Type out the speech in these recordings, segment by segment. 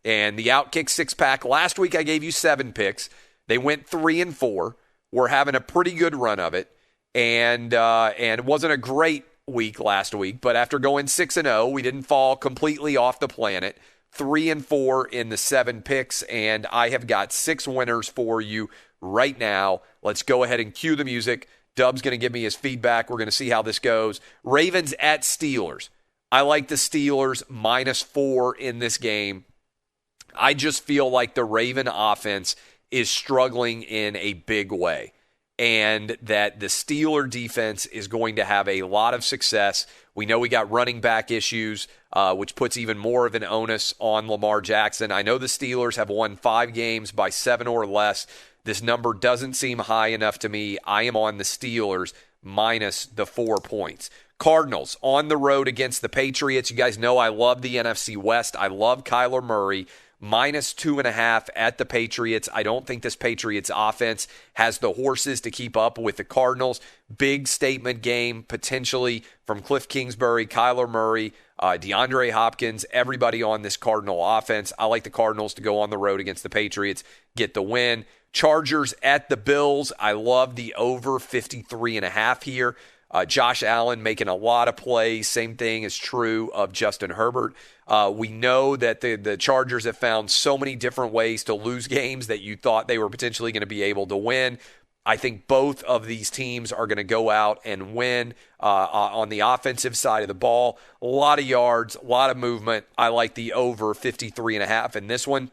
And the OutKick 6-pack, last week I gave you 7 picks. They went 3-4. We're having a pretty good run of it. And it wasn't a great week last week, but after going 6-0, we didn't fall completely off the planet. 3-4 in the 7 picks, and I have got 6 winners for you right now. Let's go ahead and cue the music. Dub's going to give me his feedback. We're going to see how this goes. Ravens at Steelers. I like the Steelers -4 in this game. I just feel like the Raven offense is struggling in a big way, and that the Steeler defense is going to have a lot of success. We know we got running back issues, which puts even more of an onus on Lamar Jackson. I know the Steelers have won 5 games by 7 or less. This number doesn't seem high enough to me. I am on the Steelers minus the 4 points. Cardinals on the road against the Patriots. You guys know I love the NFC West. I love Kyler Murray. -2.5 at the Patriots. I don't think this Patriots offense has the horses to keep up with the Cardinals. Big statement game potentially from Cliff Kingsbury, Kyler Murray, DeAndre Hopkins, everybody on this Cardinal offense. I like the Cardinals to go on the road against the Patriots, get the win. Chargers at the Bills. I love the over 53.5 here. Josh Allen making a lot of plays. Same thing is true of Justin Herbert. We know that the Chargers have found so many different ways to lose games that you thought they were potentially going to be able to win. I think both of these teams are going to go out and win on the offensive side of the ball. A lot of yards, a lot of movement. I like the over 53.5 in this one.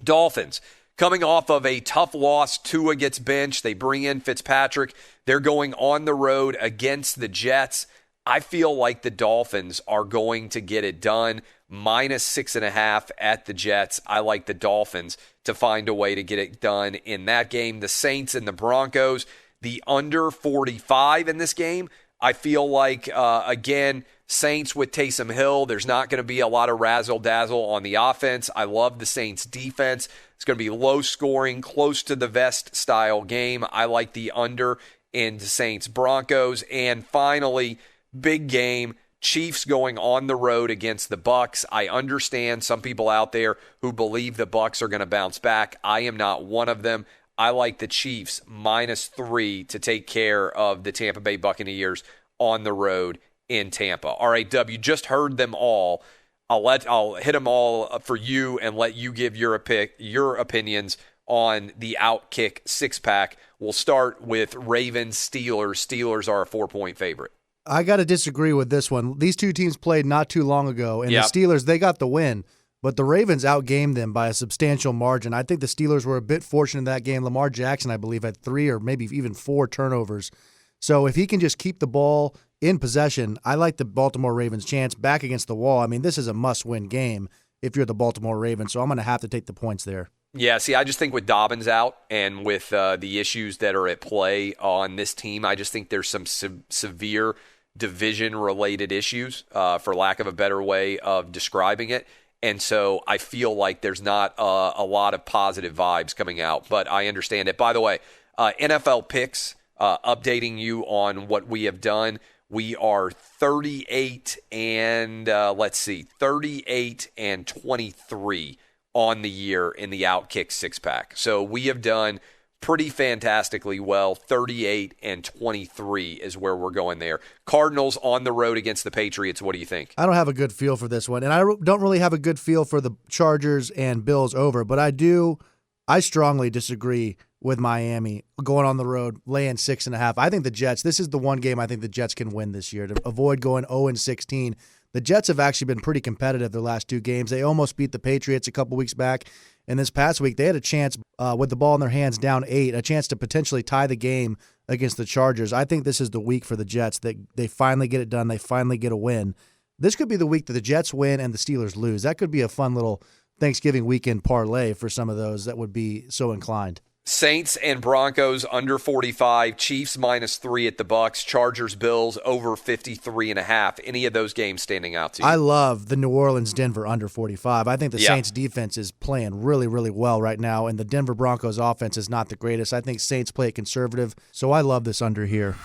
Dolphins. Coming off of a tough loss, Tua gets benched. They bring in Fitzpatrick. They're going on the road against the Jets. I feel like the Dolphins are going to get it done. -6.5 at the Jets. I like the Dolphins to find a way to get it done in that game. The Saints and the Broncos, the under 45 in this game. I feel like, again, Saints with Taysom Hill, there's not going to be a lot of razzle-dazzle on the offense. I love the Saints' defense. It's going to be low-scoring, close to the vest style game. I like the under in the Saints-Broncos. And finally, big game, Chiefs going on the road against the Bucs. I understand some people out there who believe the Bucs are going to bounce back. I am not one of them. I like the Chiefs -3 to take care of the Tampa Bay Buccaneers on the road in Tampa. All right, Dub, you just heard them all. I'll hit them all for you and let you give your opinions on the OutKick 6-pack. We'll start with Ravens Steelers. Steelers are a 4-point favorite. I got to disagree with this one. These two teams played not too long ago, and the Steelers, they got the win. But the Ravens outgamed them by a substantial margin. I think the Steelers were a bit fortunate in that game. Lamar Jackson, I believe, had 3 or maybe even 4 turnovers. So if he can just keep the ball in possession, I like the Baltimore Ravens' chance back against the wall. I mean, this is a must-win game if you're the Baltimore Ravens, so I'm going to have to take the points there. Yeah, see, I just think with Dobbins out and with the issues that are at play on this team, I just think there's some severe division-related issues, for lack of a better way of describing it. And so I feel like there's not a lot of positive vibes coming out, but I understand it. By the way, NFL picks, updating you on what we have done. We are 38 and 23 on the year in the OutKick 6-pack. So we have done pretty fantastically well. 38 and 23 is where we're going there. Cardinals on the road against the Patriots. What do you think? I don't have a good feel for this one, and I don't really have a good feel for the Chargers and Bills over, but I strongly disagree with Miami going on the road, laying 6.5. I think the Jets, this is the one game I think the Jets can win this year to avoid going 0-16. The Jets have actually been pretty competitive their last 2 games. They almost beat the Patriots a couple weeks back. And this past week, they had a chance with the ball in their hands down 8, a chance to potentially tie the game against the Chargers. I think this is the week for the Jets that they finally get it done. They finally get a win. This could be the week that the Jets win and the Steelers lose. That could be a fun little Thanksgiving weekend parlay for some of those that would be so inclined. Saints and Broncos under 45, Chiefs -3 at the Bucs, Chargers, Bills over 53.5. Any of those games standing out to you? I love the New Orleans Denver under 45. I think the Saints defense is playing really, really well right now, and the Denver Broncos offense is not the greatest. I think Saints play it conservative, so I love this under here.